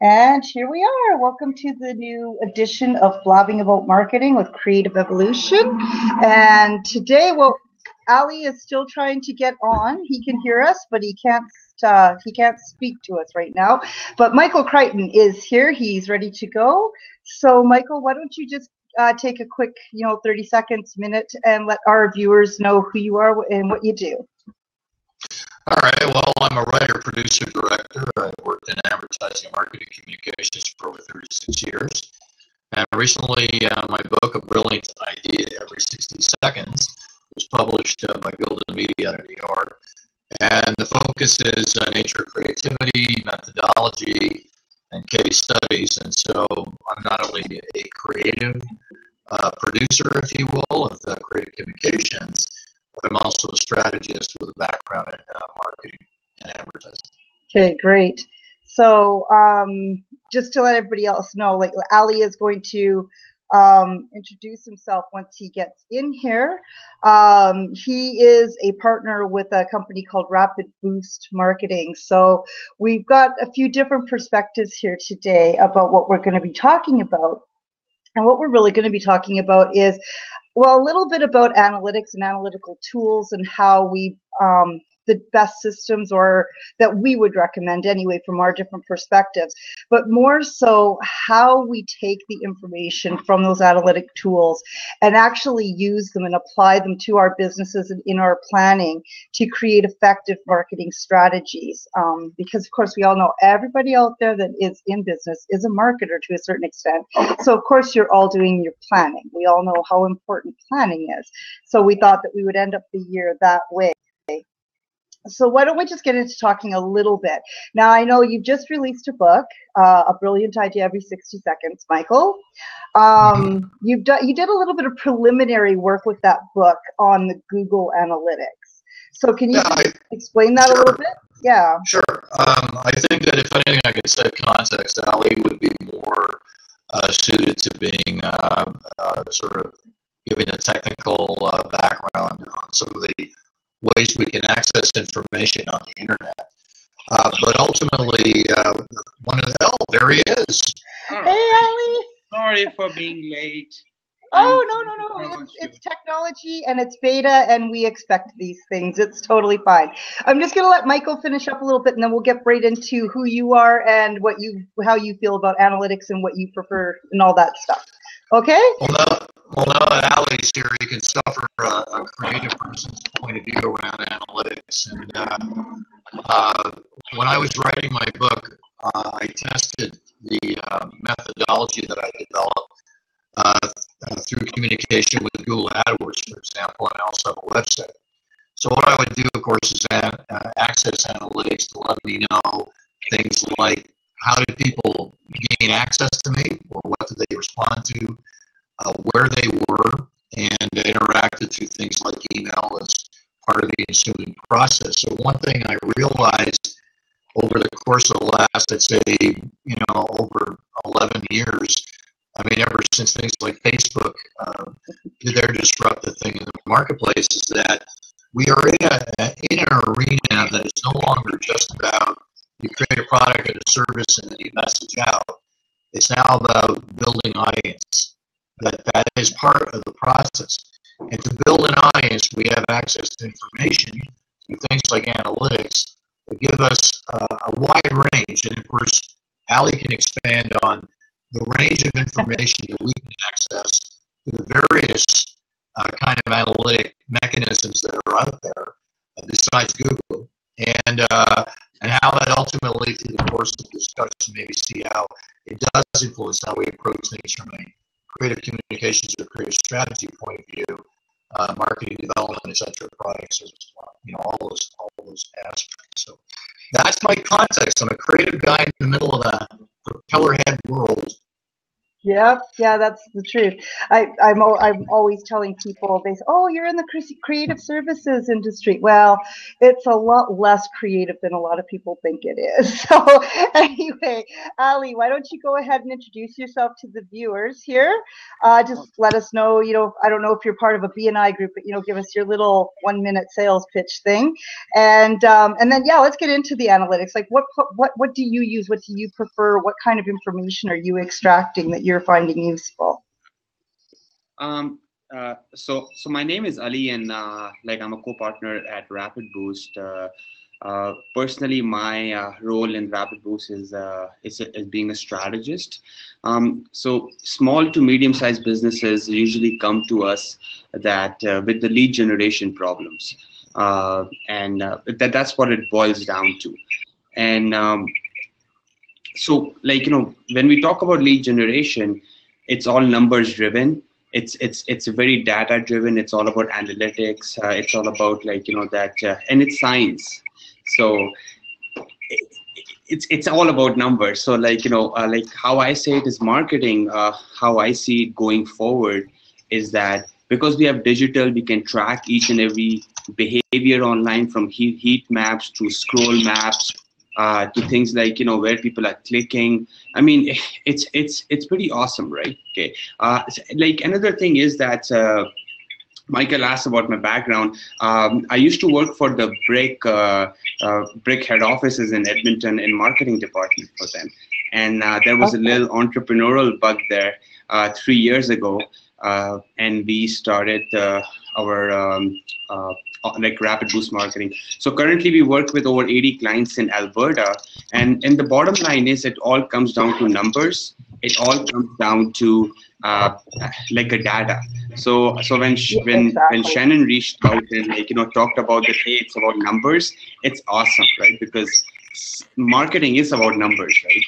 And here we are. Welcome to the new edition of Blabbing About Marketing with Creative Evolution. And today, Allie is still trying to get on. He can hear us, but he can't speak to us right now. But Michael Crichton is here. He's ready to go. So, Michael, why don't you just take a quick, 30 seconds, minute, and let our viewers know who you are and what you do. All right. Well, I'm a writer, producer, director. I've worked in advertising and marketing communications for over 36 years. And recently, my book, A Brilliant Idea Every 60 Seconds, was published by Golden Media out of New York. And the focus is nature, creativity, methodology, and case studies. And so I'm not only a creative producer, if you will, of creative communications, but I'm also a strategist with a background in marketing and advertising. Okay, great. So just to let everybody else know, like Allie is going to introduce himself once he gets in here. He is a partner with a company called Rapid Boost Marketing. So we've got a few different perspectives here today about what we're going to be talking about. And what we're really going to be talking about is, well, a little bit about analytics and analytical tools and how we, the best systems or that we would recommend anyway from our different perspectives, but more so how we take the information from those analytic tools and actually use them and apply them to our businesses and in our planning to create effective marketing strategies. Because of course we all know everybody out there that is in business is a marketer to a certain extent. So of course you're all doing your planning. We all know how important planning is. So we thought that we would end up the year that way. So why don't we just get into talking a little bit. Now, I know you've just released a book, A Brilliant Idea Every 60 Seconds, Michael. You did a little bit of preliminary work with that book on the Google Analytics. So can you explain that a little bit? Yeah. Sure. I think that if anything I could set context, Allie would be more suited to being sort of giving a technical background on some of the ways we can access information on the internet. But ultimately, there he is. Oh. Hey, Allie. Sorry for being late. Oh, no. It's technology and it's beta and we expect these things. It's totally fine. I'm just going to let Michael finish up a little bit and then we'll get right into who you are and how you feel about analytics and what you prefer and all that stuff. Okay? Well, now that Allie's here, you can suffer a creative person's point of view around analytics. And when I was writing my book, I tested the methodology that I developed through communication with Google AdWords, for example, and I also have a website. So what I would do, of course, is access analytics to let me know things like how did people gain access to me, or what did they respond to, where they were, and interacted through things like email as part of the ensuing process. So one thing I realized over the course of the last, I'd say, over 11 years, I mean, ever since things like Facebook did their disruptive thing in the marketplace, is that we are in an arena that is no longer just about you create a product or a service and then you message out. It's now about building audience. That is part of the process. And to build an audience, we have access to information through things like analytics that give us a wide range. And of course, Allie can expand on the range of information that we can access through the various kind of analytic mechanisms that are out there besides Google. And how that ultimately, through the course of the discussion, maybe see how it does influence how we approach things from a creative communications or creative strategy point of view, marketing development, etc., products, all those aspects. So that's my context. I'm a creative guy in the middle of a propeller head world, Yep, yeah, that's the truth. I'm always telling people, they say, "Oh, you're in the creative services industry." Well, it's a lot less creative than a lot of people think it is. So anyway, Ali, why don't you go ahead and introduce yourself to the viewers here? Just let us know. I don't know if you're part of a BNI group, but give us your little 1 minute sales pitch thing, and then yeah, let's get into the analytics. Like, what do you use? What do you prefer? What kind of information are you extracting that you're finding useful? So my name is Ali, and like I'm a co-partner at Rapid Boost. Personally, my role in Rapid Boost is being a strategist. So small to medium-sized businesses usually come to us that with the lead generation problems, and that's what it boils down to. And so, like when we talk about lead generation, it's all numbers driven. It's very data driven. It's all about analytics. It's all about that, and it's science. So it's all about numbers. So like how I say it is marketing. How I see it going forward is that because we have digital, we can track each and every behavior online, from heat maps to scroll maps, to things like where people are clicking. I mean, it's pretty awesome, right? Okay. Like another thing is that Michael asked about my background. I used to work for the Brick head offices in Edmonton in marketing department for them, and there was a little entrepreneurial bug there 3 years ago, and we started our like Rapid Boost marketing. So currently we work with over 80 clients in Alberta, and the bottom line is it all comes down to numbers. It all comes down to like a data. So when Shannon reached out and talked about that, hey, it's about numbers, it's awesome, right? Because marketing is about numbers, right?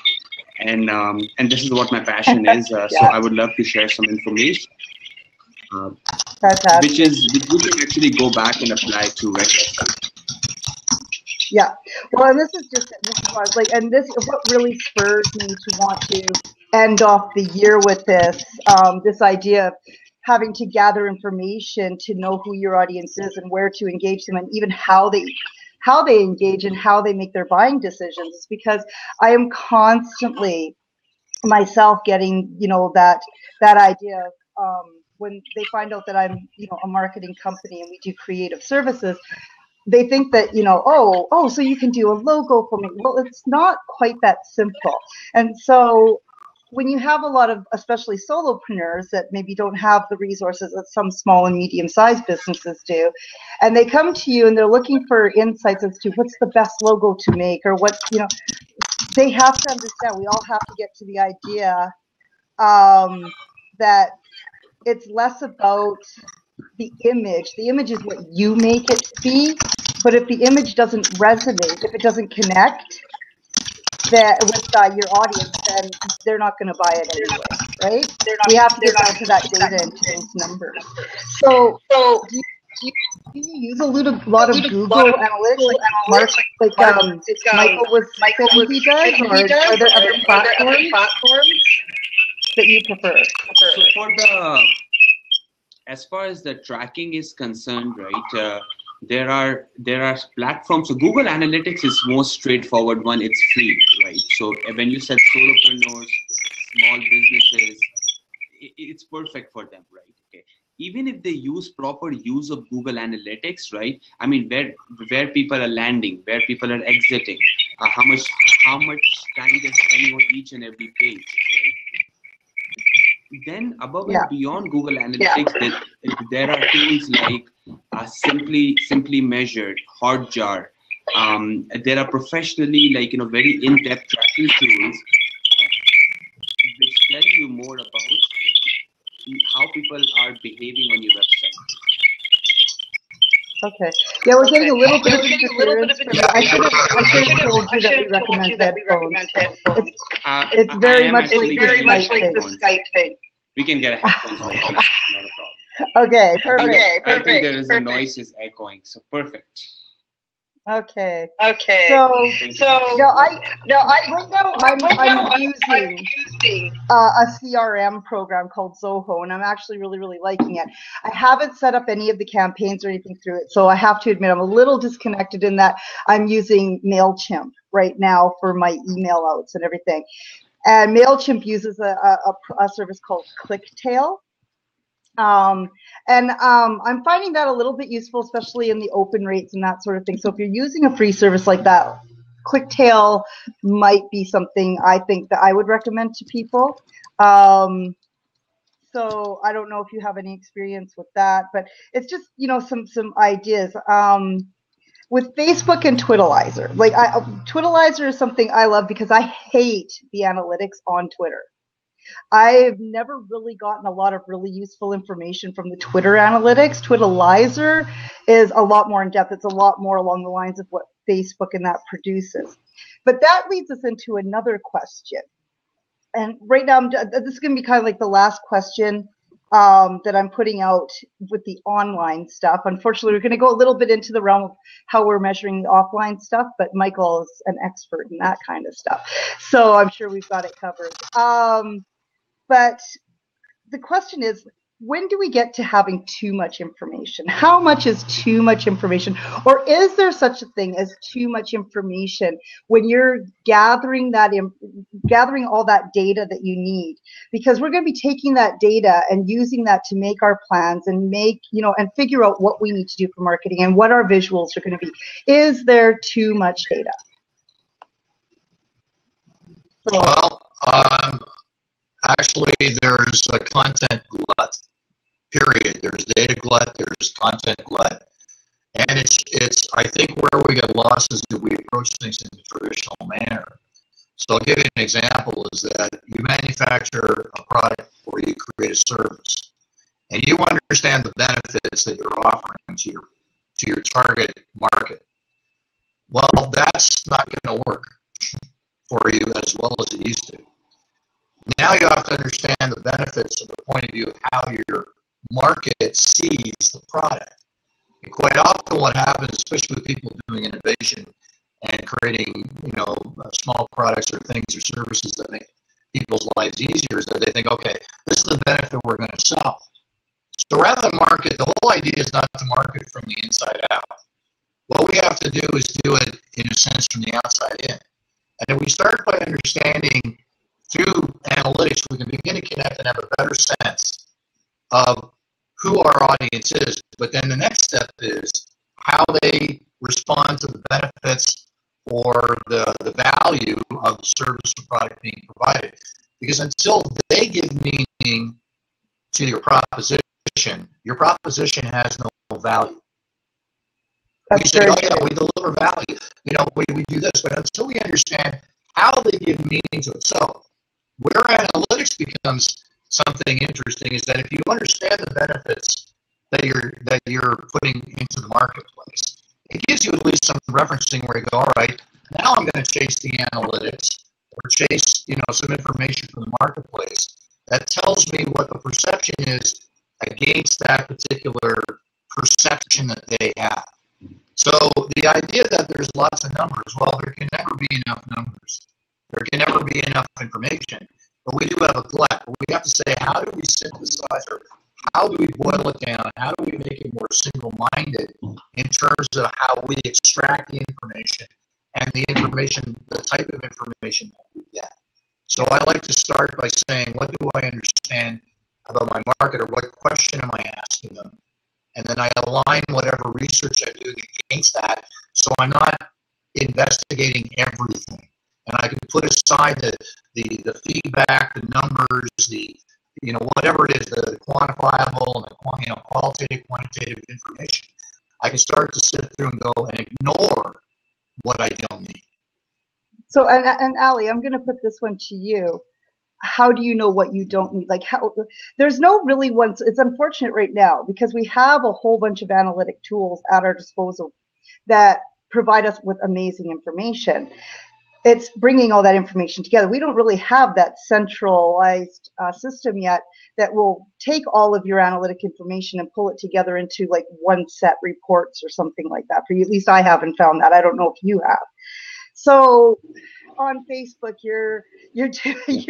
And this is what my passion is. So I would love to share some information, which we can actually go back and apply to record. Yeah, well, and this is what I was like, and this is what really spurred me to want to end off the year with this idea of having to gather information to know who your audience is and where to engage them, and even how they engage and how they make their buying decisions. Because I am constantly myself getting that idea of when they find out that I'm a marketing company and we do creative services, they think that so you can do a logo for me. Well, it's not quite that simple. And so when you have a lot of especially solopreneurs that maybe don't have the resources that some small and medium-sized businesses do, and they come to you and they're looking for insights as to what's the best logo to make, or what they have to understand, we all have to get to the idea that it's less about the image. The image is what you make it to be, but if the image doesn't resonate, if it doesn't connect with your audience, then they're not going to buy it anyway, right? We have to get down to that data and to those numbers. So do you use a lot of Google Analytics, like Michael was saying he does, or are there other platforms that you prefer? So for as far as the tracking is concerned, right, there are platforms. So Google Analytics is most straightforward one. It's free, right? So when you said solopreneurs, small businesses, it's perfect for them, right? Okay. Even if they use proper use of Google Analytics, right? I mean, where people are landing, where people are exiting, how much time they're spending on each and every page, right? Then above and beyond Google Analytics, there are tools like Simply Measured, Hotjar. There are professionally, very in-depth tracking tools which tell you more about how people are behaving on your website. Okay. Yeah, we're getting a little bit of interference. I should have told you that we recommend headphones. It's very much like the Skype thing. We can get a headphones. Not a problem. Okay, perfect. I think there is a noise is echoing, so perfect. Okay. Okay. So right now I'm using a CRM program called Zoho, and I'm actually really liking it. I haven't set up any of the campaigns or anything through it, so I have to admit I'm a little disconnected in that I'm using MailChimp right now for my email outs and everything. And MailChimp uses a service called ClickTail. I'm finding that a little bit useful, especially in the open rates and that sort of thing. So if you're using a free service like that, ClickTail might be something I think that I would recommend to people. So I don't know if you have any experience with that, but it's just, you know, some ideas. With Facebook and Twitterlizer, like Twitterlizer is something I love because I hate the analytics on Twitter. I've never really gotten a lot of really useful information from the Twitter analytics. Twitterlizer is a lot more in depth. It's a lot more along the lines of what Facebook and that produces. But that leads us into another question. And right now, this is going to be kind of like the last question that I'm putting out with the online stuff. Unfortunately, we're going to go a little bit into the realm of how we're measuring the offline stuff, but Michael is an expert in that kind of stuff. So I'm sure we've got it covered. But the question is, when do we get to having too much information? How much is too much information? Or is there such a thing as too much information when you're gathering all that data that you need? Because we're going to be taking that data and using that to make our plans and and figure out what we need to do for marketing and what our visuals are going to be. Is there too much data? Well, actually, there's a content glut. Period. There's data glut. There's content glut, and it's. I think where we get lost is that we approach things in the traditional manner. So I'll give you an example: is that you manufacture a product or you create a service, and you understand the benefits that you're offering to your target market. Well, that's not going to work for you as well as it used to. Now you have to understand the benefits from the point of view of how your market sees the product. And quite often what happens, especially with people doing innovation and creating, small products or things or services that make people's lives easier, is that they think, okay, this is the benefit we're going to sell. So rather than market, the whole idea is not to market from the inside out. What we have to do is do it, in a sense, from the outside in. And if we start by understanding through analytics, we can begin to connect and have a better sense of who our audience is. But then the next step is how they respond to the benefits or the value of the service or product being provided. Because until they give meaning to your proposition has no value. We say, oh yeah, we deliver value. We do this, but until we understand how they give meaning to it. So where analytics becomes something interesting is that if you understand the benefits that you're putting into the marketplace, it gives you at least some referencing where you go, all right, now I'm going to chase the analytics or chase some information from the marketplace that tells me what the perception is against that particular perception that they have. So the idea that there's lots of numbers, well, there can never be enough numbers. There can never be enough information. But we do have a glut. But we have to say, how do we synthesize or how do we boil it down? How do we make it more single-minded in terms of how we extract the information and the type of information that we get? So I like to start by saying, what do I understand about my market, or what question am I asking them? And then I align whatever research I do against that, so I'm not investigating everything. And I can put aside the feedback, the numbers, whatever it is, the quantifiable and the qualitative, quantitative information. I can start to sit through and go and ignore what I don't need. So, and Allie, I'm going to put this one to you. How do you know what you don't need? There's no really one. It's unfortunate right now because we have a whole bunch of analytic tools at our disposal that provide us with amazing information. it's bringing all that information together. We don't really have that centralized system yet that will take all of your analytic information and pull it together into like one set reports or something like that for you. At least I haven't found that. I don't know if you have. So on Facebook, you're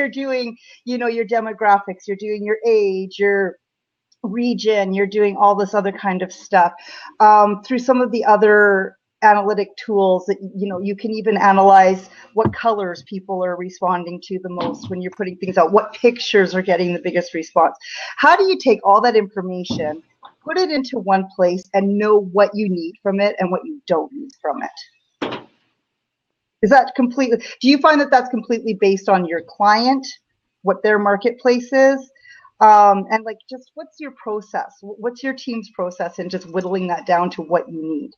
doing, you know, your demographics, you're doing your age, your region, you're doing all this other kind of stuff through some of the other analytic tools that, you know, you can even analyze what colors people are responding to the most when you're putting things out, what pictures are getting the biggest response. How do you take all that information, put it into one place, and know what you need from it and what you don't need from it? Is that completely, do you find that that's completely based on your client, what their marketplace is? And like, just what's your process? What's your team's process in just whittling that down to what you need?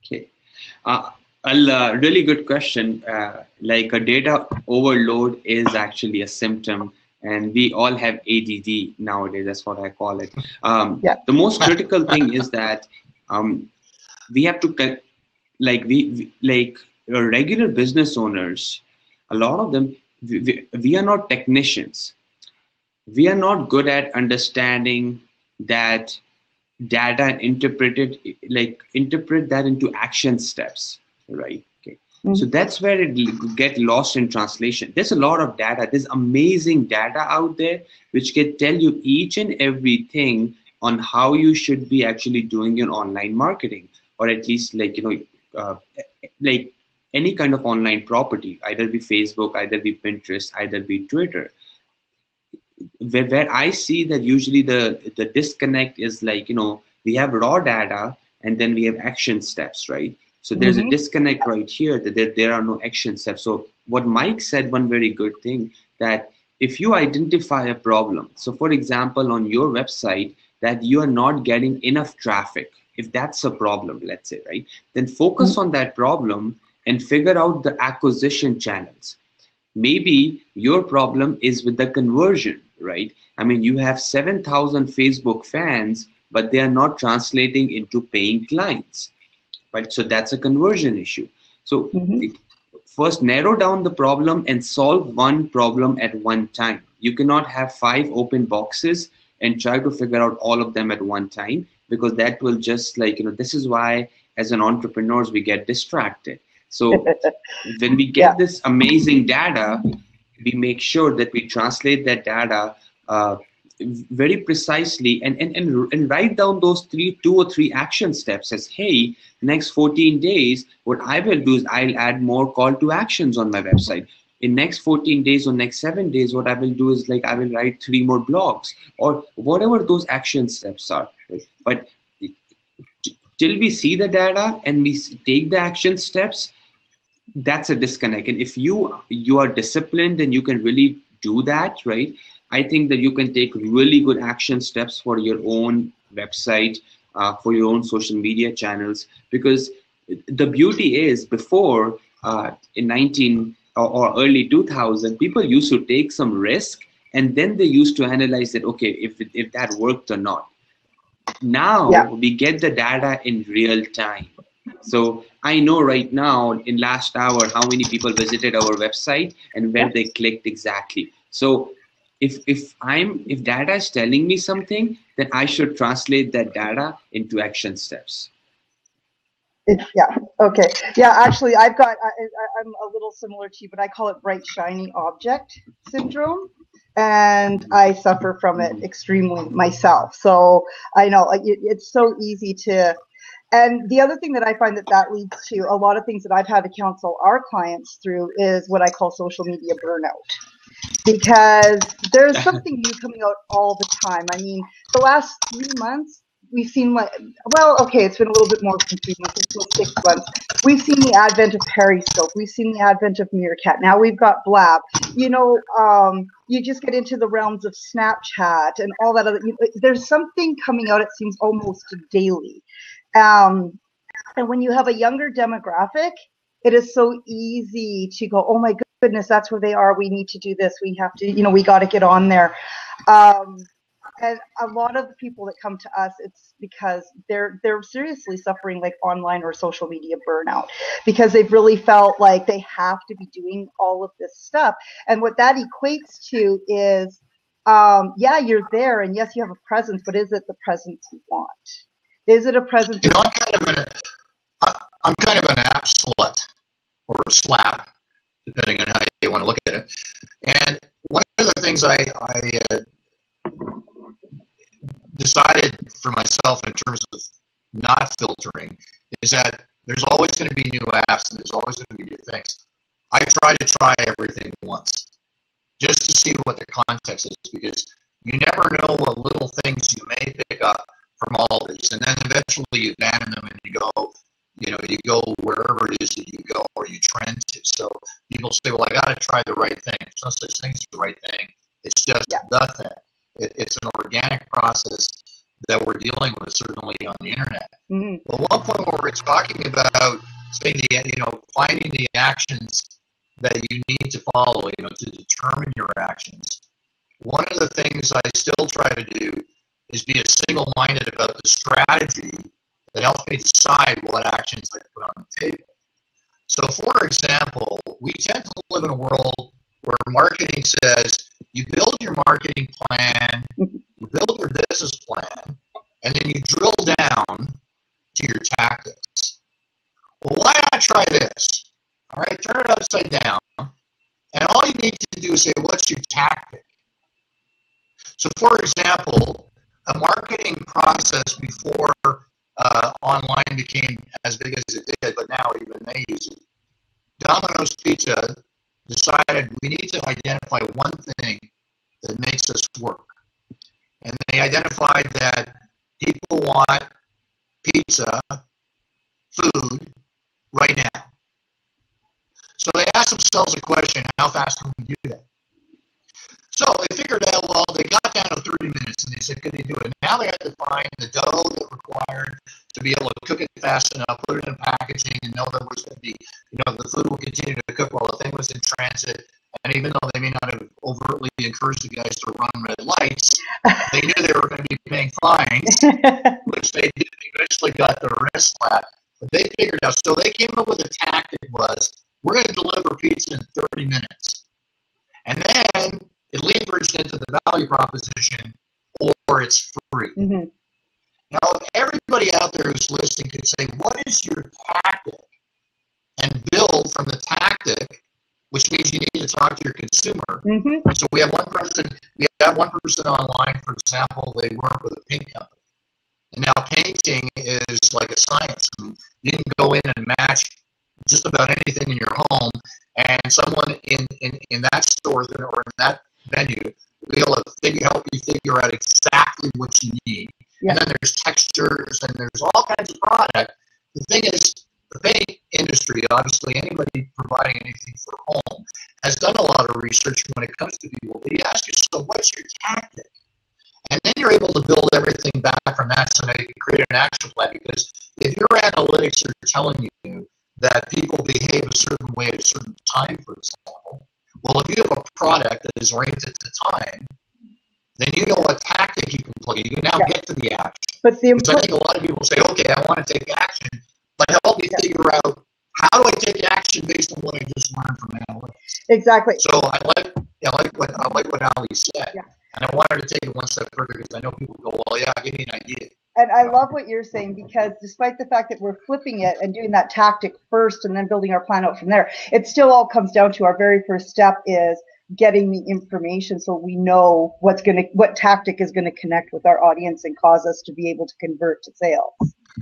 Okay, really good question. Like a data overload is actually a symptom, and we all have ADD nowadays. That's what I call it. Yeah. The most critical thing is that we have to like regular business owners. A lot of them, we are not technicians. We are not good at understanding that data and interpret that into action steps, right? Okay. Mm-hmm. So that's where it get lost in translation. There's a lot of data. There's amazing data out there which can tell you each and everything on how you should be actually doing your online marketing, or at least like, you know, like any kind of online property, either be Facebook, either be Pinterest, either be Twitter. Where I see that usually the disconnect is like, you know, we have raw data and then we have action steps, right? So there's a disconnect right here that there are no action steps. So what Mike said, one very good thing, that if you identify a problem, so for example, on your website, that you are not getting enough traffic, if that's a problem, let's say, right? Then focus on that problem and figure out the acquisition channels. Maybe your problem is with the conversion, right? I mean, you have 7,000 Facebook fans, but they are not translating into paying clients, right? So that's a conversion issue. So first narrow down the problem and solve one problem at one time. You cannot have 5 open boxes and try to figure out all of them at one time, because that will just like, you know, this is why as an entrepreneurs, we get distracted. So when we get this amazing data, we make sure that we translate that data very precisely and write down those 2 or 3 action steps as, hey, next 14 days, what I will do is I'll add more call to actions on my website. In next 14 days or next 7 days, what I will do is like I will write 3 more blogs or whatever those action steps are. But till we see the data and we take the action steps, that's a disconnect. And if you are disciplined and you can really do that, right? I think that you can take really good action steps for your own website, for your own social media channels, because the beauty is before in 19 or early 2000, people used to take some risk and then they used to analyze that, okay, if that worked or not. Now we get the data in real time. So I know right now in last hour how many people visited our website and where they clicked exactly. So if data is telling me something, then I should translate that data into action steps. Okay. Yeah, actually, I'm a little similar to you, but I call it bright, shiny object syndrome. And I suffer from it extremely myself. So I know it's so easy to, and the other thing that I find that leads to a lot of things that I've had to counsel our clients through is what I call social media burnout. Because there's something new coming out all the time. I mean, the last 3 months, we've seen it's been a little bit more than 3 months, it's been 6 months. We've seen the advent of Periscope. We've seen the advent of Meerkat. Now we've got Blab. You know, you just get into the realms of Snapchat and all that other, there's something coming out, it seems almost daily. And when you have a younger demographic, it is so easy to go, oh my goodness, that's where they are. We need to do this. We have to, we got to get on there. And a lot of the people that come to us, it's because they're seriously suffering like online or social media burnout, because they've really felt like they have to be doing all of this stuff. And what that equates to is, yeah, you're there, and yes, you have a presence, but is it the presence you want? Is it a presence? You know, I'm kind of an app slut, or a slap, depending on how you want to look at it. And one of the things I decided for myself in terms of not filtering is that there's always going to be new apps and there's always going to be new things. I try to try everything once just to see what the context is, because you never know what little things you may pick up from all these, and then eventually you abandon them and you go wherever it is that you go or you trend to. So people say, well, I got to try the right thing. There's no such thing as the right thing. It's just the thing. It's an organic process that we're dealing with, certainly on the internet. Mm-hmm. But one point where we're talking about saying finding the actions that you need to follow, to determine your actions. One of the things I still try to do is be as single-minded about the strategy that helps me decide what actions I put on the table. So, for example, we tend to live in a world where marketing says you build your marketing plan, you build your business plan, and then you drill down to your tactics. Well, why not try this? All right, turn it upside down, and all you need to do is say, what's your tactic? So, for example, a marketing process before online became as big as it did, but now even they use it. Domino's Pizza decided we need to identify one thing that makes us work. And they identified that people want pizza, food, right now. So they asked themselves a question, how fast can we do that? So they figured out, well, they got down to 30 minutes, and they said, could they do it? Now they had to find the dough that required to be able to cook it fast enough, put it in packaging, and know that it was going to be, the food will continue to cook while the thing was in transit. And even though they may not have overtly encouraged the guys to run red lights, they knew they were going to be paying fines, which they did. Eventually got their wrist slapped. But they figured out, so they came up with a tactic was, we're going to deliver pizza in 30 minutes. And then it leveraged into the value proposition, or it's free. Mm-hmm. Now, everybody out there who's listening could say, what is your tactic? And build from the tactic, which means you need to talk to your consumer. Mm-hmm. So we have one person online, for example, they work with a paint company. And now painting is like a science. You can go in and match just about anything in your home, and someone in that store or in that venue will be able to help you figure out exactly what you need. Yeah. And then there's textures and there's all kinds of product. The thing is, the paint industry, obviously anybody providing anything for home, has done a lot of research when it comes to people. But you ask yourself, what's your tactic? And then you're able to build everything back from that, so that you can create an action plan. Because if your analytics are telling you that people behave a certain way at a certain time, for example, well, if you have a product that is oriented to time, then you know what tactic you can play. You can now get to the action. But because I think a lot of people say, okay, I want to take action, but help me figure out, how do I take action based on what I just learned from analytics? Exactly. So I like what Allie said. Yeah. And I wanted to take it one step further, because I know people go, well, yeah, give me an idea. And I love what you're saying, because despite the fact that we're flipping it and doing that tactic first and then building our plan out from there, it still all comes down to our very first step is getting the information, so we know what tactic is going to connect with our audience and cause us to be able to convert to sales.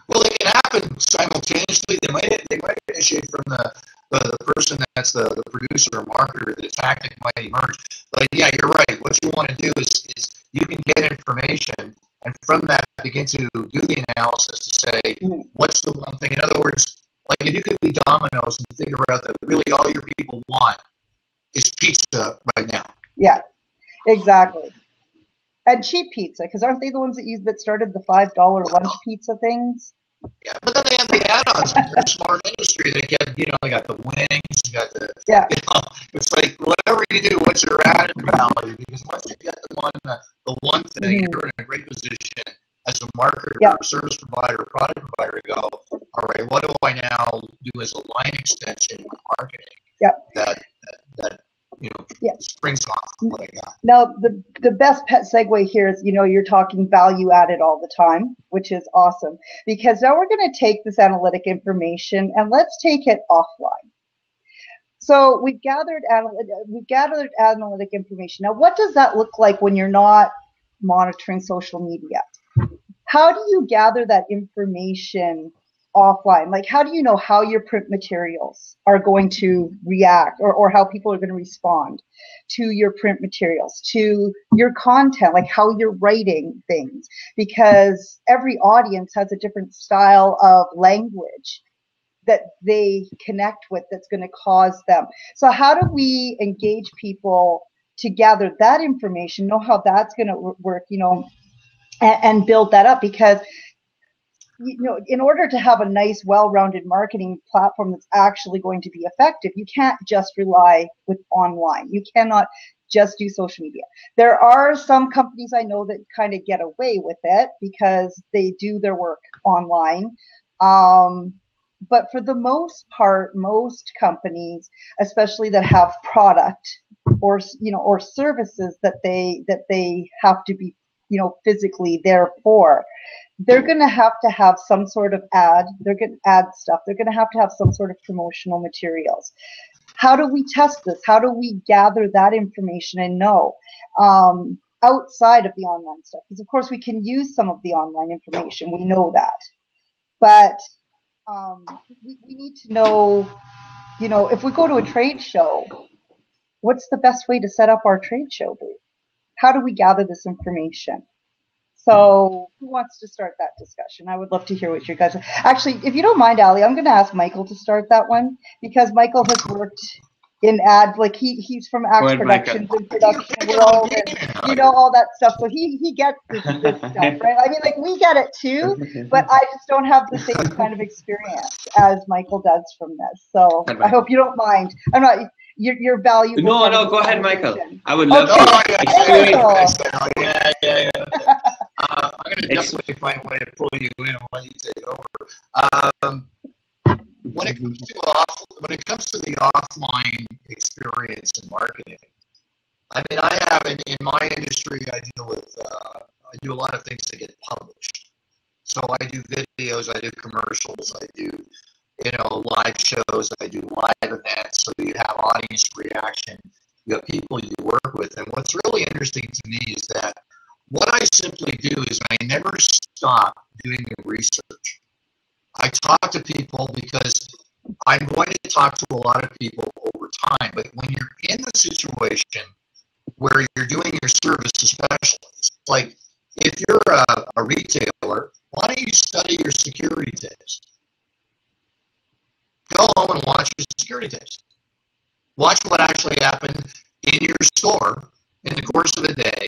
Well, it can happen simultaneously. They might initiate from the person that's the producer or marketer. The tactic might emerge. But yeah, you're right. What you want to do is you can get information, and from that begin to do the analysis to say, what's the one thing? In other words, like if you could be Domino's and figure out that really all your people want is pizza right now. Yeah, exactly. And cheap pizza, because aren't they the ones that started the $5 lunch pizza things? Yeah, but then they have the add-ons. They're a smart industry. They get, they got the wings, you got the, Yeah. It's like whatever you do, what's your added value? Because once you get them on the one thing, you're in a great position as a marketer, service provider, product provider to go, all right, what do I now do as a line extension in marketing? That springs off what I got. Now, the best pet segue here is, you're talking value added all the time, which is awesome, because now we're going to take this analytic information and let's take it offline. So we've gathered analytic information. Now, what does that look like when you're not monitoring social media? How do you gather that information offline? Like, how do you know how your print materials are going to react, or how people are going to respond to your print materials, to your content, like how you're writing things? Because every audience has a different style of language that they connect with that's going to cause them. So how do we engage people to gather that information, know how that's going to work, and build that up? Because in order to have a nice, well-rounded marketing platform that's actually going to be effective, you can't just rely with online. You cannot just do social media. There are some companies I know that kind of get away with it because they do their work online. But for the most part, most companies, especially that have product or services that they have to be physically there for, they're going to have some sort of ad. They're going to add stuff. They're going to have some sort of promotional materials. How do we test this? How do we gather that information and know outside of the online stuff? Because of course we can use some of the online information. We know that, but we need to know, if we go to a trade show, what's the best way to set up our trade show booth? How do we gather this information? So who wants to start that discussion? I would love to hear what you guys are. Actually, if you don't mind, Allie, I'm going to ask Michael to start that one, because Michael has worked in ad, like he's from Axe Productions and production world, and all that stuff. So he gets this stuff, right? I mean, like, we get it too, but I just don't have the same kind of experience as Michael does from this. So I hope you don't mind. I'm not. Your value. No, go ahead, Michael. I would love to experience. Yeah. I'm going to definitely find a way to pull you in and let you take over. When it comes to the offline experience in marketing, I mean, I have in my industry, I do a lot of things that get published. So I do videos, I do commercials, I do live shows, I do live events. So you have audience reaction, you have people you work with, and what's really interesting to me is that what I simply do is I never stop doing the research. I talk to people because I'm going to talk to a lot of people over time. But when you're in the situation where you're doing your service to specialists, like if you're a retailer, why don't you study your security tapes? Go home and watch your security tapes. Watch what actually happened in your store in the course of a day.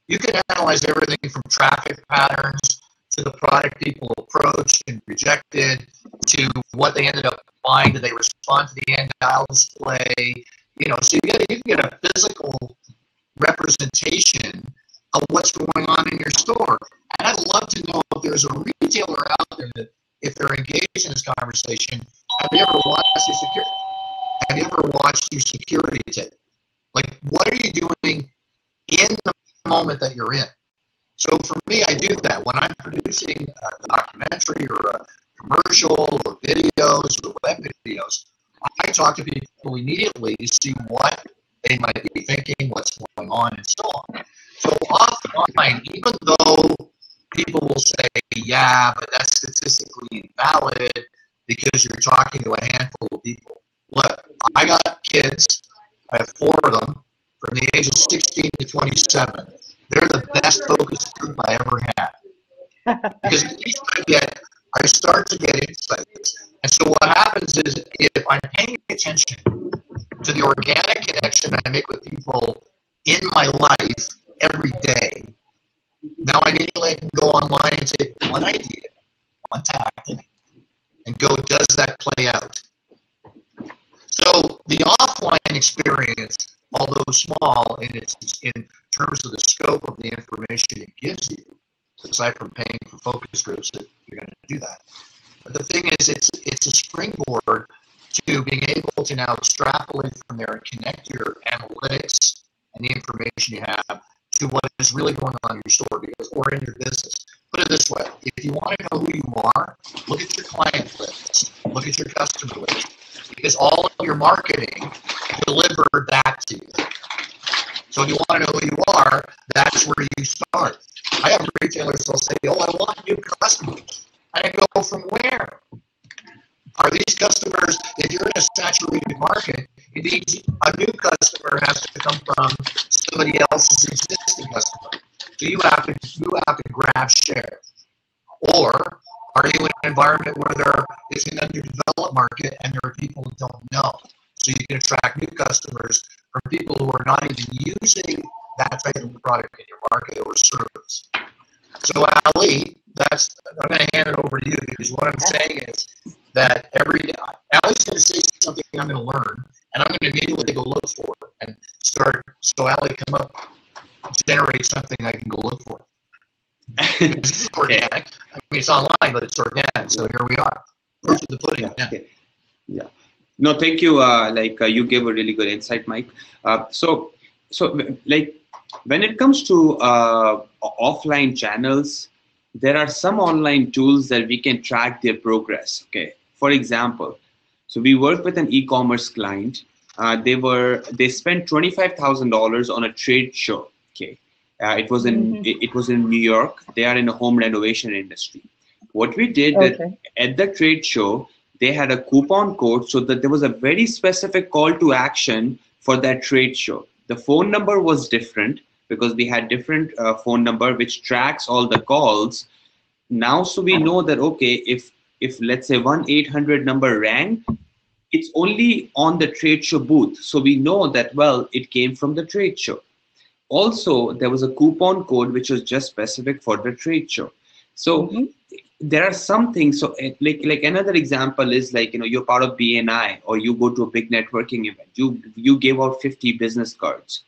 You can analyze everything from traffic patterns to the product people approached and rejected, to what they ended up buying. Did they respond to the end dial display? So you can get a physical representation of what's going on in your store. And I'd love to know if there's a retailer out there that, if they're engaged in this conversation, have you ever watched your security tape? Like, what are you doing in the moment that you're in? So for me, I do that when I'm producing a documentary or a commercial or videos or web videos. I talk to people immediately to see what they might be thinking, what's going on, and so on. So offline, even though people will say, yeah, but that's statistically invalid because you're talking to a handful of people. Look, I got kids. I have 4 of them from the age of 16 to 27. They're the best focus group I ever had. Because I start to get insights. And so what happens is, if I'm paying attention to the organic connection I make with people in my life every day, now I immediately can go online and say, what idea? one tactic and go, does that play out? So the offline experience, although small in terms of the scope of the information it gives you, aside from paying for focus groups, that you're going to do that. But the thing is, it's a springboard to being able to now extrapolate from there and connect your analytics and the information you have to what is really going on in your store or in your business. Put it this way, if you want to know who you are, look at your client list, look at your customer list, because all of your marketing delivered that to you. So if you want to know who you are, that's where you start. I have retailers that'll say, oh, I want new customers. I go, from where? Are these customers, if you're in a saturated market, a new customer has to come from somebody else's existing customer. So you have to grab share. Or are you in an environment where it's an underdeveloped market and there are people who don't know? So you can attract new customers from people who are not even using that type of product in your market or service. So Allie, I'm going to hand it over to you, because what I'm saying is that Allie's going to say something I'm going to learn, and I'm going to immediately go look for it and start. So Allie, generate something I can go look for. This is organic. I mean, it's online, but it's organic. So here we are. Proof of the pudding. Yeah. Okay. Yeah. No, thank you. You gave a really good insight, Mike. So when it comes to offline channels, there are some online tools that we can track their progress. Okay. For example, so we worked with an e-commerce client. They spent $25,000 on a trade show. Okay. It was in New York. They are in the home renovation industry. What we did that at the trade show, they had a coupon code so that there was a very specific call to action for that trade show. The phone number was different because we had different phone number which tracks all the calls. Now, so we know that, okay, if let's say 1-800 number rang, it's only on the trade show booth. So we know that, well, it came from the trade show. Also, there was a coupon code which was just specific for the trade show. So there are some things. So like another example is you're part of BNI or you go to a big networking event. You give out 50 business cards.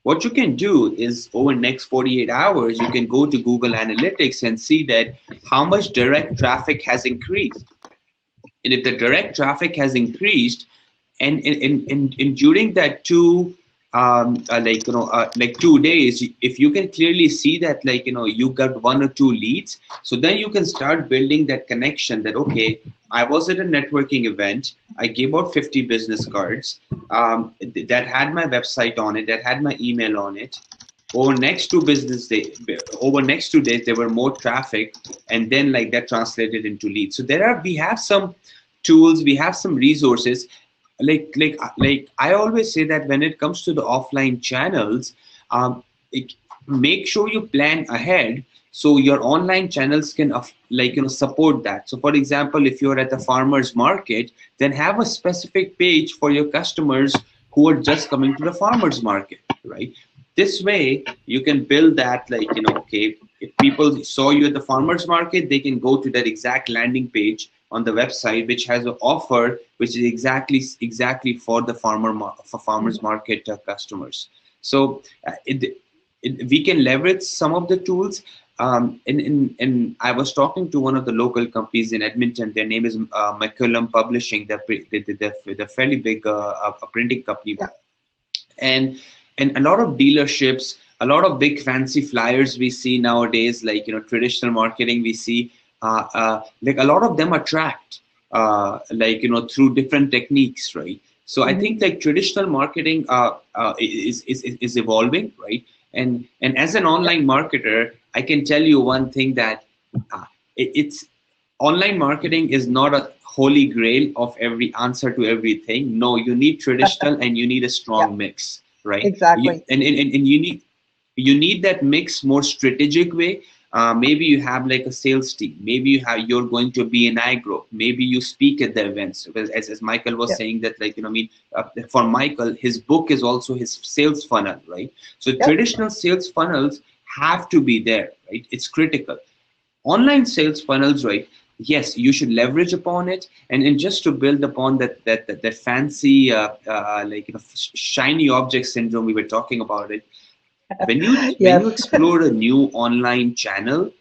What you can do is over the next 48 hours, you can go to Google Analytics and see that how much direct traffic has increased. And if the direct traffic has increased, and during that 2 days, if you can clearly see that you got 1 or 2 leads, so then you can start building that connection that, okay, I was at a networking event, I gave out 50 business cards that had my website on it, that had my email on it. Over next 2 days, there were more traffic, and then that translated into leads. So we have some tools, we have some resources. I always say that when it comes to the offline channels, make sure you plan ahead so your online channels can support that. So for example, if you're at the farmer's market, then have a specific page for your customers who are just coming to the farmer's market, right? This way you can build that, okay, if people saw you at the farmer's market, they can go to that exact landing page on the website, which has an offer, which is exactly for the farmers market customers. So we can leverage some of the tools. And I was talking to one of the local companies in Edmonton. Their name is McCullum Publishing. They're fairly big printing company. Yeah. And a lot of dealerships, a lot of big fancy flyers we see nowadays, traditional marketing we see. A lot of them are tracked, through different techniques, right? So I think traditional marketing is evolving, right? And as an online marketer, I can tell you one thing that it's online marketing is not a holy grail of every answer to everything. No, you need traditional and you need a strong mix, right? Exactly. And you need that mix more strategic way. Maybe you have a sales team. Maybe you're going to a BNI group. Maybe you speak at the events. As Michael was saying that, for Michael, his book is also his sales funnel, right? So traditional sales funnels have to be there, right? It's critical. Online sales funnels, right? yes, you should leverage upon it, and just to build upon that fancy shiny object syndrome we were talking about it. When you Yes. explore a new online channel,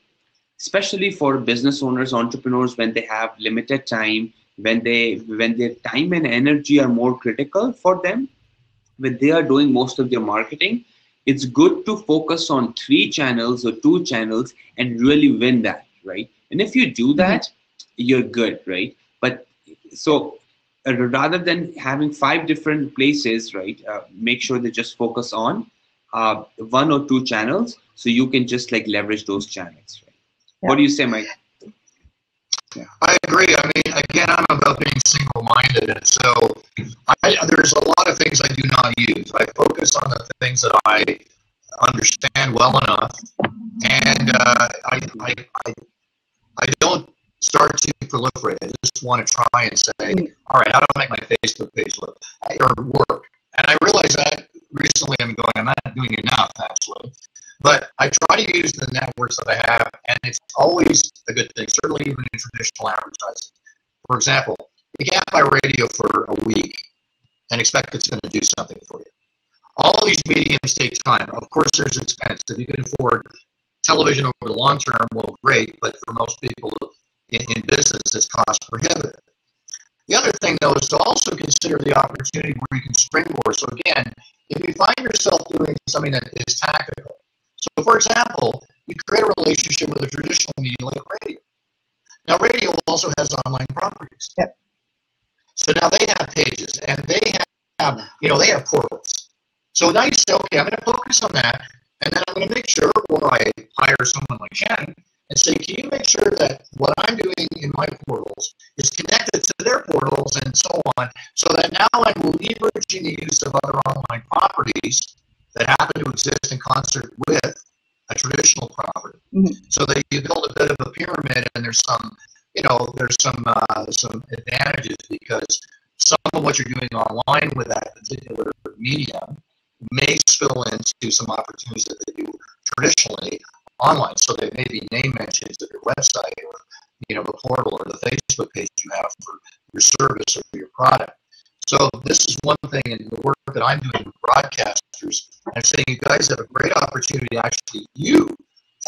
especially for business owners, entrepreneurs, when they have limited time, when their time and energy are more critical for them, when they are doing most of their marketing, it's good to focus on 3 channels or 2 channels and really win that, right? And if you do that, you're good, right? But so rather than having 5 different places, right, make sure they just focus on 1 or 2 channels, so you can just like leverage those channels, right? Yeah. What do you say, Mike? Yeah. I agree. I mean, again, I'm about being single-minded, and so there's a lot of things I do not use. I focus on the things that I understand well enough, and I don't start to proliferate. I just want to try and say, all right, how do I make my Facebook page look or work? And I realize that recently I'm not doing enough actually, but I try to use the networks that I have, and it's always a good thing, certainly even in traditional advertising. For example, you can't buy radio for a week and expect it's going to do something for you. All of these mediums take time. Of course, there's expense. If you can afford television over the long term, well, great, but for most people in business, it's cost prohibitive. The other thing, though, is to also consider the opportunity where you can springboard. So again, if you find yourself doing something that is tactical, so for example, you create a relationship with a traditional media like radio. Now, radio also has online properties. Yep. So now they have pages, and they have, they have portals. So now you say, okay, I'm going to focus on that, and then I'm going to make sure, or I hire someone like Shannon, and say, can you make sure that what I'm doing in my portals is connected to their portals and so on, so that now I'm leveraging the use of other online properties that happen to exist in concert with a traditional property. So that you build a bit of a pyramid, and there's some advantages, because some of what you're doing online with that particular medium may spill into some opportunities that they do traditionally online. So they may be name mentions of your website, or the portal or the Facebook page you have for your service or your product. So this is one thing in the work that I'm doing with broadcasters. I'm saying you guys have a great opportunity. Actually, you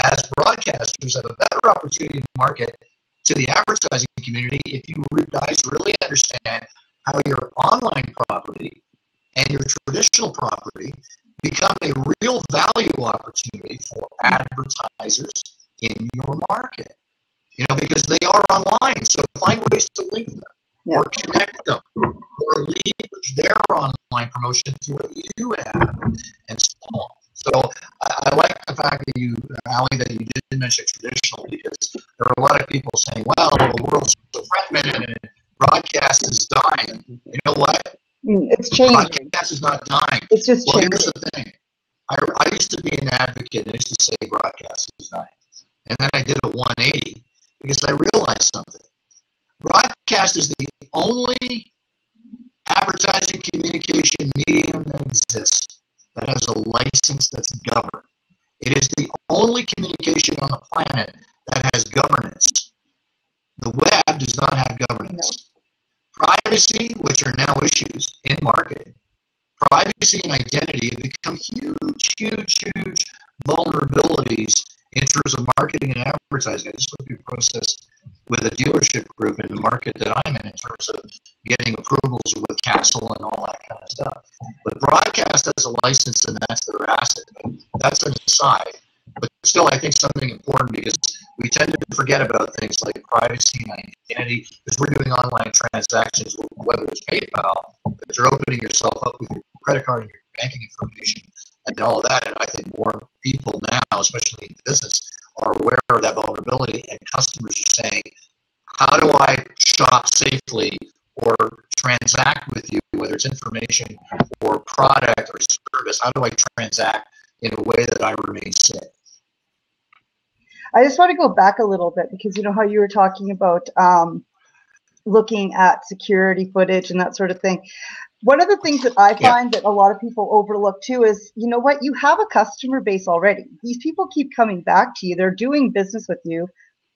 as broadcasters have a better opportunity to market to the advertising community if you guys really understand how your online property and your traditional property become a real value opportunity for advertisers in your market. Because they are online, so find ways to link them, or connect them, or leverage their online promotion to what you have, and so on. So I like the fact that you, Allie, that you did mention traditional, because there are a lot of people saying, well, the world's so fragmented and broadcast is dying. You know what? It's changing. Broadcast is not dying. It's just changing. Here's the thing. I used to be an advocate. I used to say broadcast is dying. And then I did a 180 because I realized something. Broadcast is the only advertising communication medium that exists that has a license that's governed. It is the only communication on the planet that has governance. The web does not have governance. Privacy, which are now issues in marketing, privacy and identity have become huge vulnerabilities in terms of marketing and advertising. I just went through a process with a dealership group in the market that I'm in terms of getting approvals with Castle and all that kind of stuff. But broadcast has a license, and that's their asset. That's an aside. But still, I think something important, because we tend to forget about things like privacy and identity, because we're doing online transactions, whether it's PayPal, but you're opening yourself up with your credit card and your banking information and all of that. And I think more people now, especially in business, are aware of that vulnerability, and customers are saying, how do I shop safely or transact with you, whether it's information or product or service? How do I transact in a way that I remain safe? I just want to go back a little bit, because how you were talking about looking at security footage and that sort of thing. One of the things that I find that a lot of people overlook too is, you have a customer base already. These people keep coming back to you. They're doing business with you.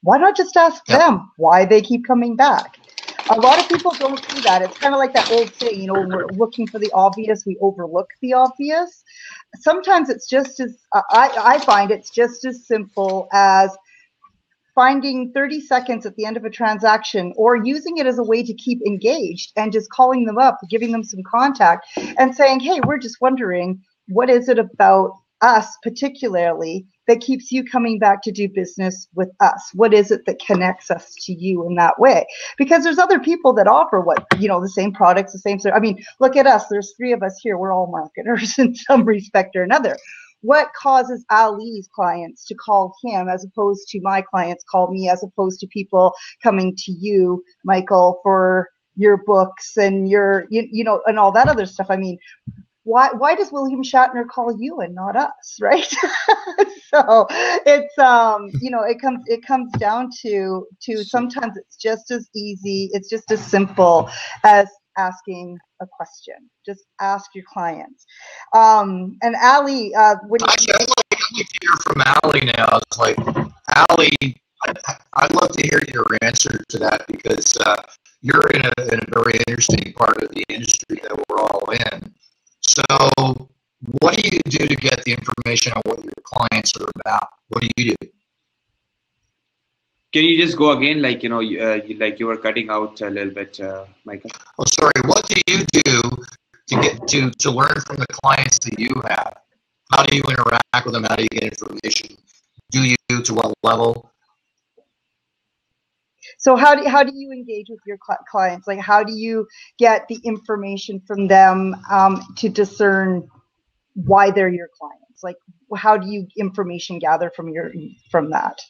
Why not just ask Yeah. them why they keep coming back? A lot of people don't do that. It's kind of like that old saying, you know, when we're looking for the obvious, we overlook the obvious. Sometimes it's just as, I find it's just as simple as finding 30 seconds at the end of a transaction or using it as a way to keep engaged and just calling them up, giving them some contact and saying, hey, we're just wondering, what is it about us particularly that keeps you coming back to do business with us? What is it that connects us to you in that way? Because there's other people that offer what, you know, the same products, the same, I mean, look at us, there's 3 of us here, we're all marketers in some respect or another. What causes Ali's clients to call him as opposed to my clients call me, as opposed to people coming to you, Michael, for your books and your, you know, and all that other stuff? I mean, why does William Shatner call you and not us, right? So it's you know, it comes down to sometimes it's just as easy, it's just as simple as asking a question. Just ask your clients. And Allie, when Actually, I'd like to hear from Allie now. It's like, Allie, I'd love to hear your answer to that, because you're in a very interesting part of the industry that we're all in. So what do you do to get the information on what your clients are about? What do you do? Can you just go again? Like, you know, like you were cutting out a little bit, Michael. Oh, sorry. What do you do to get to learn from the clients that you have? How do you interact with them? How do you get information? Do you, to what level? So how do you engage with your clients? Like, how do you get the information from them to discern why they're your clients? Like, how do you information gather from that?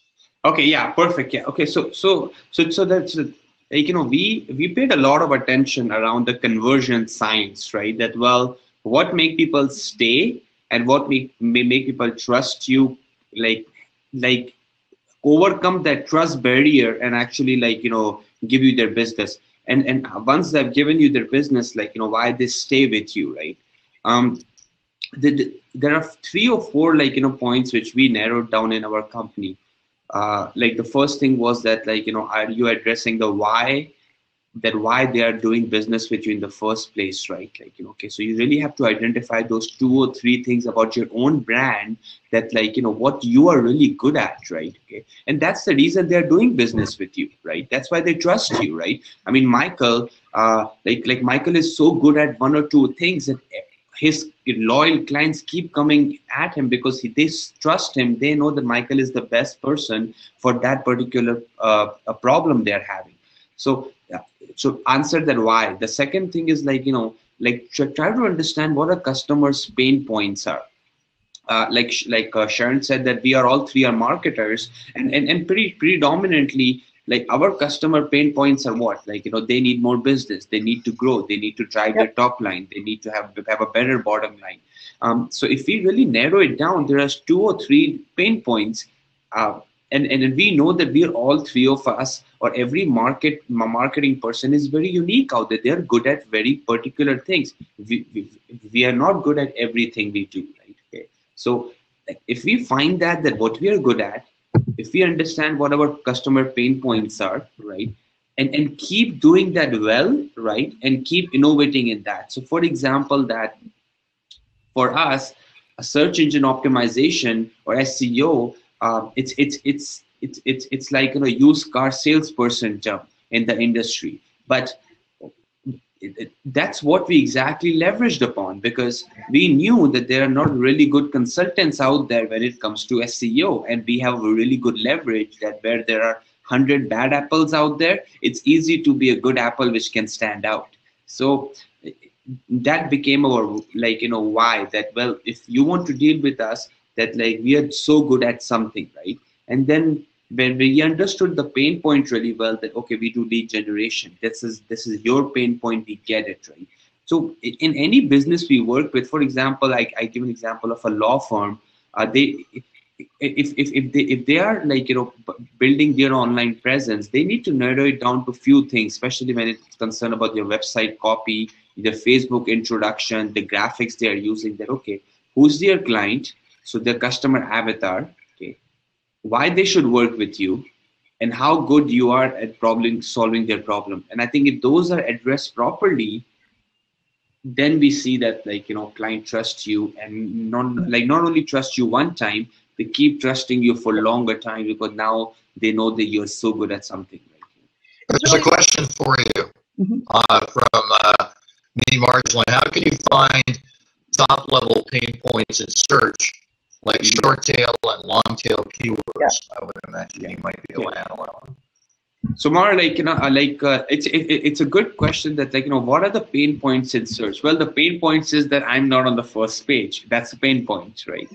Okay, yeah, perfect. Yeah, okay. So that's like, you know, we paid a lot of attention around the conversion science, right? That, well, what make people stay and what may make people trust you, like overcome that trust barrier and actually, like, you know, give you their business. And once they've given you their business, like, you know, why they stay with you, right? There are 3 or 4, like, you know, points which we narrowed down in our company. Like the first thing was that, like, you know, are you addressing the why, that why they are doing business with you in the first place, right? Like, you know, okay, so you really have to identify those 2 or 3 things about your own brand, that, like, you know, what you are really good at, right? Okay, and that's the reason they're doing business with you, right? That's why they trust you, right? I mean, Michael, like Michael is so good at 1 or 2 things that his loyal clients keep coming at him because they trust him. They know that Michael is the best person for that particular problem they're having. So answer that why. The second thing is, like, you know, like, try to understand what a customer's pain points are. Like Sharon said, that we are all 3 are marketers, and pretty predominantly, like, our customer pain points are what? Like, you know, they need more business, they need to grow, they need to drive their top line, they need to have a better bottom line. So if we really narrow it down, there are 2 or 3 pain points, and we know that we are all 3 of us, or every marketing person is very unique out there. They are good at very particular things. We are not good at everything we do, right? Okay. So, like, if we find that what we are good at, if we understand what our customer pain points are, right, and keep doing that well, right, and keep innovating in that. So, for example, that for us, a search engine optimization or SEO, it's like, you know, used car salesperson term in the industry, but that's what we exactly leveraged upon, because we knew that there are not really good consultants out there when it comes to SEO, and we have a really good leverage that where there are 100 bad apples out there, it's easy to be a good apple which can stand out. So that became our, like, you know, why, that, well, if you want to deal with us, that, like, we are so good at something, right? And then when we understood the pain point really well, that, okay, we do lead generation, this is your pain point, we get it, right? So in any business we work with, for example, I give an example of a law firm. If they are, like, you know, building their online presence, they need to narrow it down to few things, especially when it's concerned about your website copy, the Facebook introduction, the graphics they are using. That, okay, who's their client, so their customer avatar, okay, why they should work with you, and how good you are at problem solving their problem. And I think if those are addressed properly, then we see that, like, client trusts you, and not only trust you one time, they keep trusting you for longer time, because now they know that you're so good at something. Right? There's a question for you from me, Marjolaine. How can you find top level pain points in search, like short tail and long tail keywords? Yeah. I would imagine you might be able to handle that one. So more it's a good question that, what are the pain points in search? Well, the pain points is that I'm not on the first page. That's the pain point, right?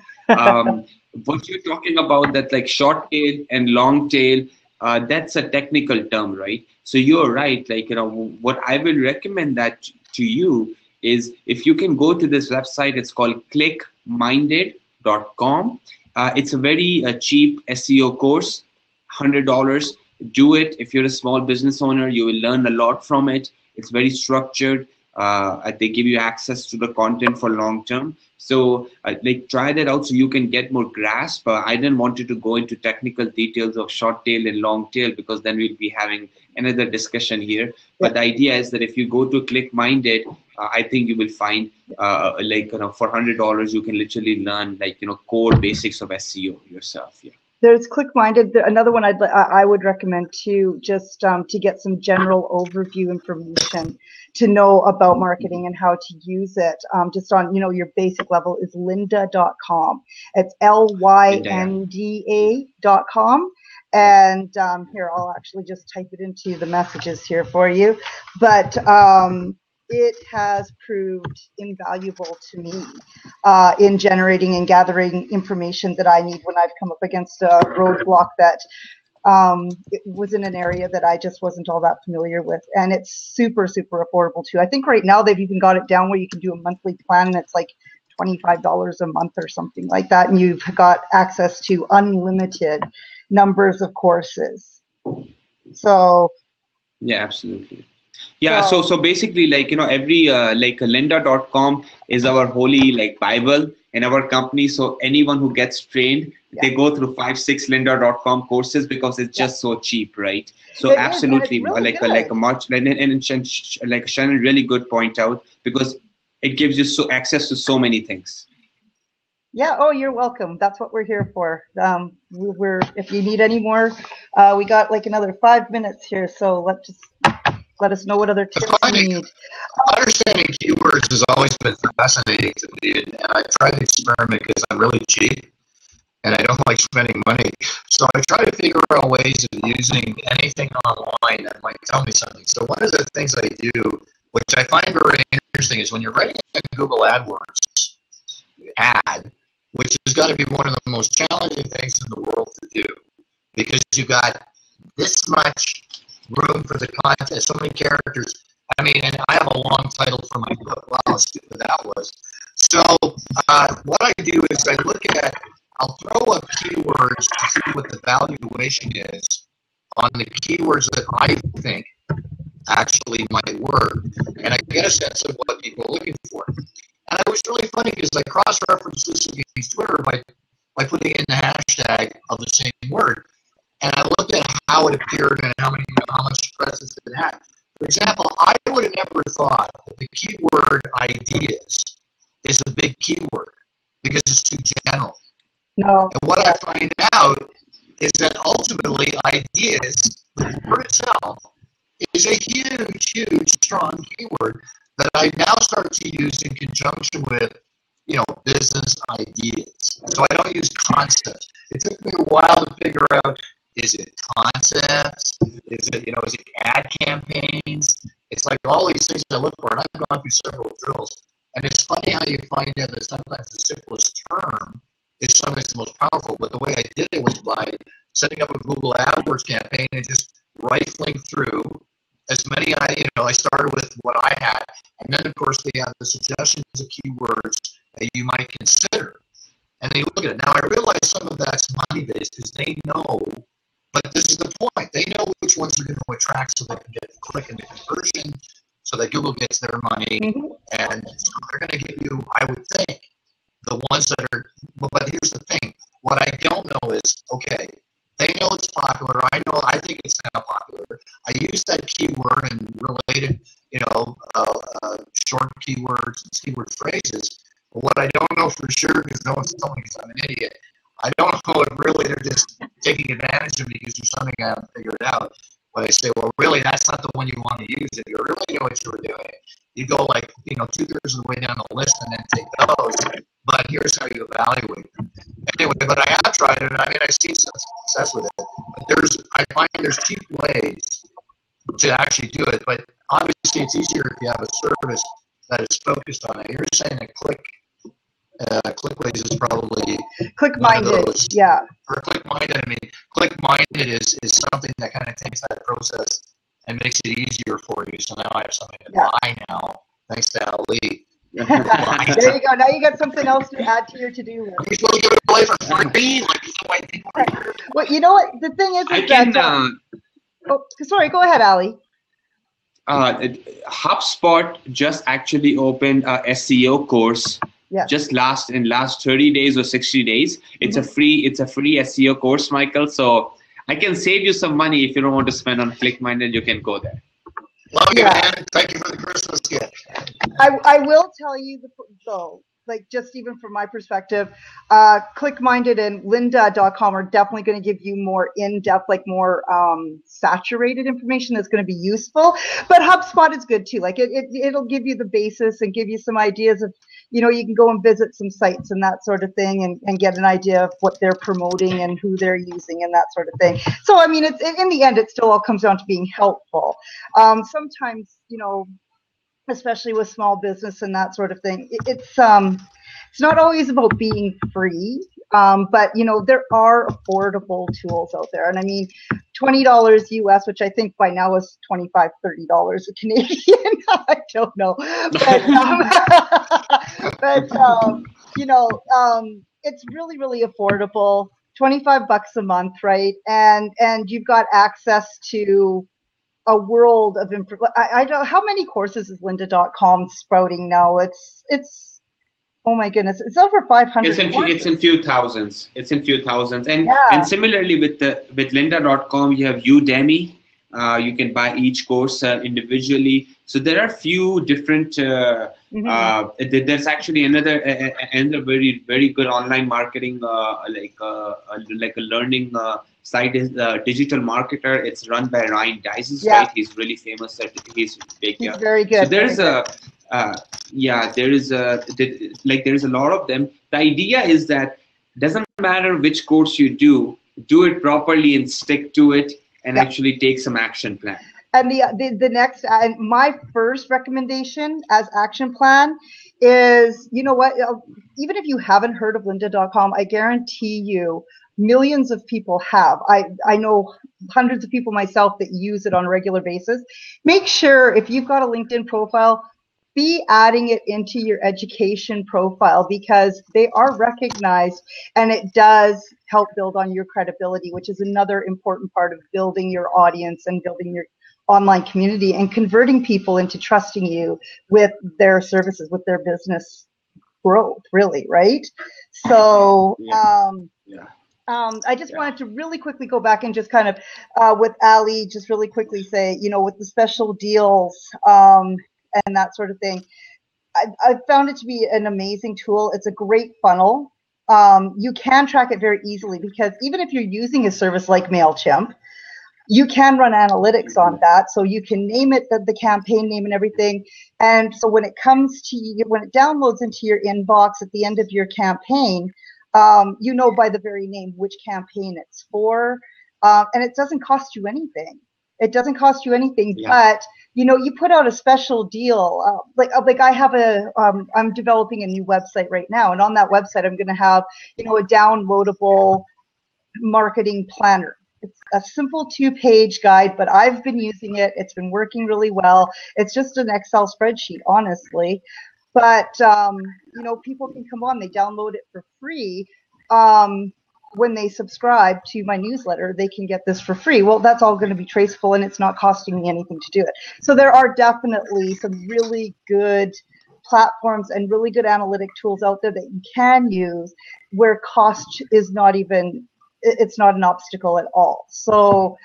What you're talking about, that like short tail and long tail, that's a technical term, right? So you're right. What I will recommend that to you is, if you can go to this website, it's called clickminded.com. It's a very cheap SEO course, $100. Do it. If you're a small business owner, you will learn a lot from it. It's very structured. They give you access to the content for long term. So try that out so you can get more grasp. I didn't want you to go into technical details of short tail and long tail, because then we'll be having another discussion here. But the idea is that if you go to ClickMinded, I think you will find for $100 you can literally learn core basics of SEO yourself. Yeah. There's ClickMinded. Another one I would recommend too, just to get some general overview information, to know about marketing and how to use it. Just on your basic level is lynda.com. It's LYNDA.com. And here, I'll actually just type it into the messages here for you. But it has proved invaluable to me in generating and gathering information that I need when I've come up against a roadblock that it was in an area that I just wasn't all that familiar with. And it's super, super affordable too. I think right now they've even got it down where you can do a monthly plan, and it's like $25 a month or something like that. And you've got access to unlimited numbers of courses. So yeah, absolutely. Yeah, so basically, every lynda.com is our holy Bible in our company. So anyone who gets trained, they go through 5-6 lynda.com courses, because it's just so cheap, right? So it absolutely, really like Shannon really good point out, because it gives you access to so many things. Yeah. Oh, you're welcome. That's what we're here for. If you need any more, we got another 5 minutes here. So let us know what other tips you need. Understanding keywords has always been fascinating to me, and I try to experiment because I'm really cheap and I don't like spending money. So I try to figure out ways of using anything online that might tell me something. So one of the things I do, which I find very interesting, is when you're writing a Google AdWords ad, which has got to be one of the most challenging things in the world to do, because you got this much room for the content, so many characters. I mean, and I have a long title for my book. Wow, how stupid that was. So what I do is I'll throw up keywords to see what the valuation is on the keywords that I think actually might work, and I get a sense of what people are looking for. And it was really funny because I cross-referenced this against Twitter by putting in the hashtag of the same word. And I looked at how it appeared and how much presence it had. For example, I would have never thought that the keyword ideas is a big keyword because it's too general. No. And what I find out is that ultimately ideas, the word itself, is a huge, huge, strong keyword that I now start to use in conjunction with, business ideas. So I don't use concepts. It took me a while to figure out, is it concepts? Is it, is it ad campaigns? It's like all these things I look for, and I've gone through several drills. And it's funny how you find out that sometimes the simplest term is sometimes the most powerful. But the way I did it was by setting up a Google AdWords campaign and just rifling through as many. I started with what I had, and then of course they have the suggestions of keywords that you might consider. And they look at it. Now I realize some of that's money based because they know. But this is the point. They know which ones are going to attract so they can get the click and the conversion so that Google gets their money. And so they're going to give you, I would think, the ones that are, but here's the thing. What I don't know is, okay, they know it's popular. I know I keywords and keyword phrases. But what I don't know for sure, because no one's telling me because I'm an idiot, I don't know if really they're just taking advantage of me because there's something I haven't figured out. When I say, well, really, that's not the one you want to use. If you really know what you were doing, you go like, 2/3 of the way down the list and then take those. But here's how you evaluate them. Anyway, but I have tried it. I mean, I've seen some success with it. But I find there's cheap ways to actually do it. But obviously, it's easier if you have a service that is focused on it. You're saying that ClickWays is probably Click-minded, yeah. Or click-minded. I mean, click-minded is something that kind of takes that process and makes it easier for you. So now I have something to buy now, thanks to Allie. There you go. Now you got something else to add to your to-do list. Are supposed to give it away for free? Well, you know what? The thing is sorry, go ahead, Allie. HubSpot just actually opened a SEO course. Yeah. Just in last 30 days or 60 days. It's a free SEO course, Michael. So I can save you some money if you don't want to spend on ClickMinded. You can go there. Love you, man. Thank you for the Christmas gift. I will tell you though, like just even from my perspective, ClickMinded and lynda.com are definitely going to give you more in-depth, like more saturated information that's going to be useful. But HubSpot is good too. Like it'll give you the basis and give you some ideas of, you can go and visit some sites and that sort of thing and get an idea of what they're promoting and who they're using and that sort of thing. So, I mean, in the end, it still all comes down to being helpful. Sometimes, especially with small business and that sort of thing, it's not always about being free, but there are affordable tools out there. And I mean, $20 US, which I think by now is $25, $30 Canadian. I don't know, but it's really, really affordable. $25 a month, right? And you've got access to a world of I don't. How many courses is lynda.com sprouting now? It's oh my goodness, it's over 500. It's in few thousands. And similarly with lynda.com, you have Udemy. You can buy each course individually. So there are few different. There's actually another very, very good online marketing like a learning site is Digital Marketer. It's run by Ryan Dizes, right? He's really famous. He's big. He's very good. So there's there's a lot of them. The idea is that doesn't matter which course you do it properly and stick to it and actually take some action plan. And the next, and my first recommendation as action plan is, even if you haven't heard of lynda.com, I guarantee you millions of people have. I know hundreds of people myself that use it on a regular basis. Make sure if you've got a LinkedIn profile, be adding it into your education profile because they are recognized and it does help build on your credibility, which is another important part of building your audience and building your online community and converting people into trusting you with their services, with their business growth, really, right? So I just wanted to really quickly go back and just kind of with Allie, just really quickly say, with the special deals and that sort of thing, I found it to be an amazing tool. It's a great funnel. You can track it very easily because even if you're using a service like MailChimp, you can run analytics on that. So you can name it the campaign name and everything. And so when it comes to you, when it downloads into your inbox at the end of your campaign, by the very name which campaign it's for. And it doesn't cost you anything. But you put out a special deal. Like I have I'm developing a new website right now, and on that website I'm going to have a downloadable marketing planner. It's a simple 2-page guide, but I've been using it. It's been working really well. It's just an Excel spreadsheet, honestly. But people can come on. They download it for free. When they subscribe to my newsletter, they can get this for free. Well, that's all going to be traceable, and it's not costing me anything to do it. So there are definitely some really good platforms and really good analytic tools out there that you can use where cost is not even, it's not an obstacle at all. So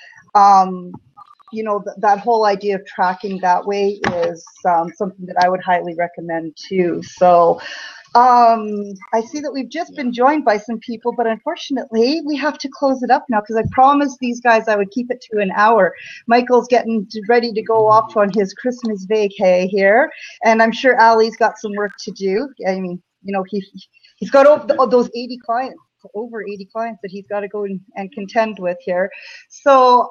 you know, that whole idea of tracking that way is something that I would highly recommend too. So I see that we've just been joined by some people, but unfortunately we have to close it up now because I promised these guys I would keep it to an hour. Michael's getting ready to go off on his Christmas vacay here, and I'm sure Allie's got some work to do. I mean, you know, he's got those 80 clients. Over 80 clients that he's got to go and contend with here. So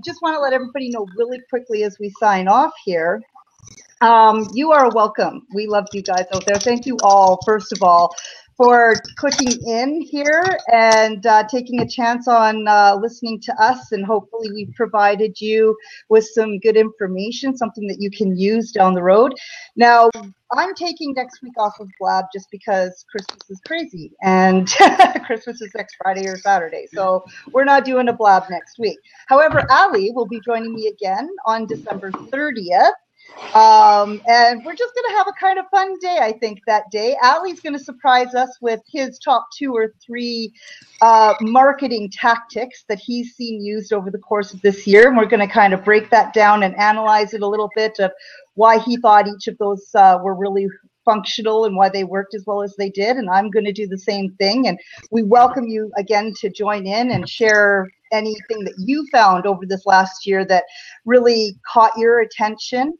just want to let everybody know really quickly as we sign off here. You are welcome. We love you guys out there. Thank you all, first of all, for clicking in here and taking a chance on listening to us. And hopefully we provided you with some good information, something that you can use down the road. Now, I'm taking next week off of Blab just because Christmas is crazy and Christmas is next Friday or Saturday. So we're not doing a Blab next week. However, Allie will be joining me again on December 30th. And we're just going to have a kind of fun day, I think, that day. Allie's going to surprise us with his top 2 or 3 marketing tactics that he's seen used over the course of this year. And we're going to kind of break that down and analyze it a little bit of why he thought each of those were really functional and why they worked as well as they did. And I'm going to do the same thing. And we welcome you again to join in and share anything that you found over this last year that really caught your attention.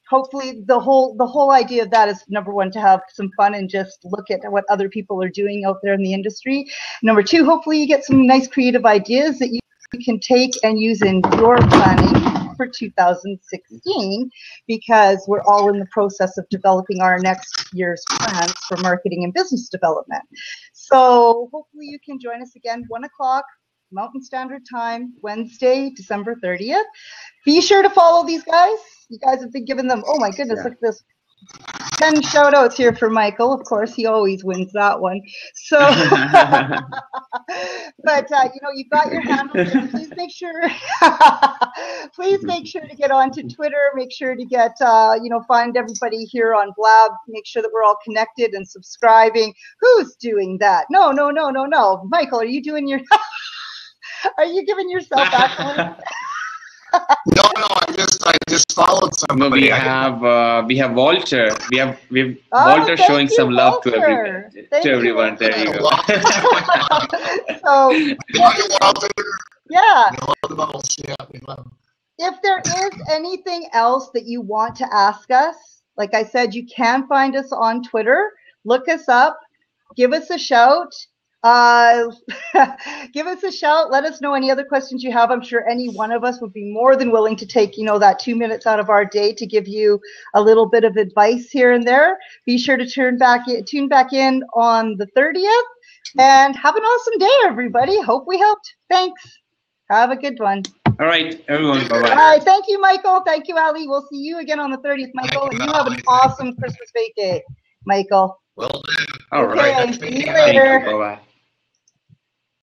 Hopefully the whole idea of that is, number one, to have some fun and just look at what other people are doing out there in the industry. Number 2, hopefully you get some nice creative ideas that you can take and use in your planning for 2016, because we're all in the process of developing our next year's plans for marketing and business development. So hopefully you can join us again, 1 o'clock Mountain Standard Time, Wednesday, December 30th. Be sure to follow these guys. You guys have been giving them, oh my goodness, look at this. 10 shout outs here for Michael. Of course, he always wins that one. So, but you know, you've got your handles. Please make sure, please make sure to get onto Twitter. Make sure to get, you know, find everybody here on Blab. Make sure that we're all connected and subscribing. Who's doing that? No. Michael, are you doing your, are you giving yourself back? No, I just followed somebody. No, we have Walter. We have Walter showing some love to everyone. There you go. So, yeah. If there is anything else that you want to ask us, like I said, you can find us on Twitter. Look us up. Give us a shout. Give us a shout. Let us know any other questions you have. I'm sure any one of us would be more than willing to take, you know, that 2 minutes out of our day to give you a little bit of advice here and there. Be sure to tune back in on the 30th, and have an awesome day, everybody. Hope we helped. Thanks. Have a good one. All right, everyone. Bye-bye. All right. Thank you, Michael. Thank you, Allie. We'll see you again on the 30th, Michael. And you have an awesome Christmas vacay, Michael. Well, all right. See you later. Bye-bye.